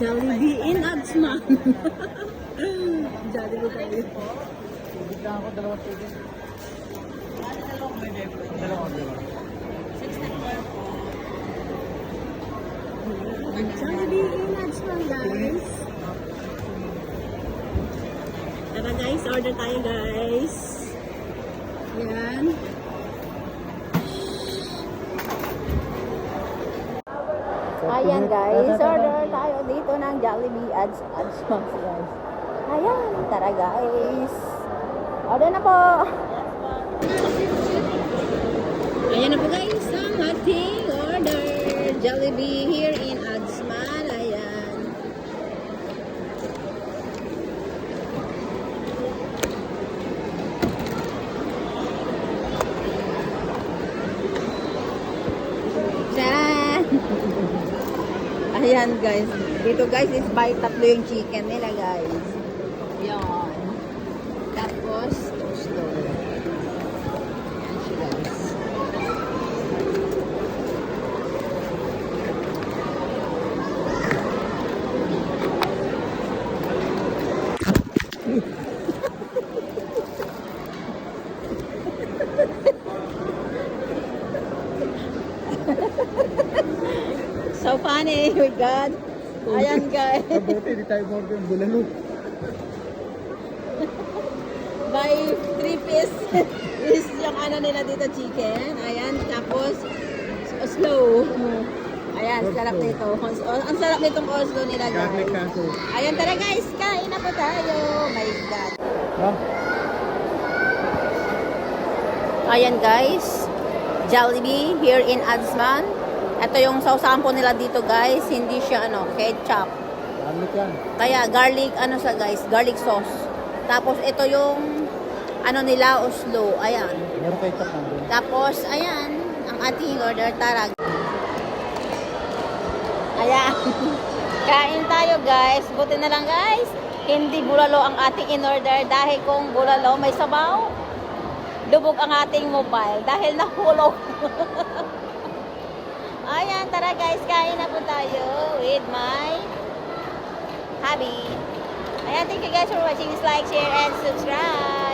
Jollibee in Adsman. Jollibee tayo. Bigyan ako dalawang tubig. Dalawang. Jollibee in Adsman, guys. Tara guys, order tayo guys. Yan. Ayan guys, order tayo dito ng Jollibee Adsman guys. Ayan, tara guys. Order na po. Ayan na po guys, ang ating order. Jollibee here in Adsman. Ayan. Tsan! Ayan guys. Dito guys is buy tatlo yung chicken nila guys. Yan. Tapos, tosto. Ayan siya guys. So funny, my God. Ayan guys. Kabuti, di tayo order yung bulalo. By 3 piece is yung ano nila dito chicken. Ayan, tapos Oslo. Ayan, sarap nito. Ang sarap nitong Oslo nila Garlic guys. kaso. Ayan, tara guys, kain na po tayo. My God. Ha? Ayan guys, Jollibee here in Adsman. Ito yung sausahan po nila dito guys, hindi siya ketchup. Garlic yan. Kaya garlic siya guys, garlic sauce. Tapos ito yung nila Oslo, ayan. Meron ketchup nandun. Tapos ayan, ang ating order tarag. Ayan. Kain tayo guys. Buti na lang guys, hindi bulalo ang ating in-order dahil kung bulalo may sabaw, lubog ang ating mobile dahil nahulog. Ayan, tara guys, kain na po tayo with my hubby. Ayan, thank you guys for watching. Like, share, and subscribe.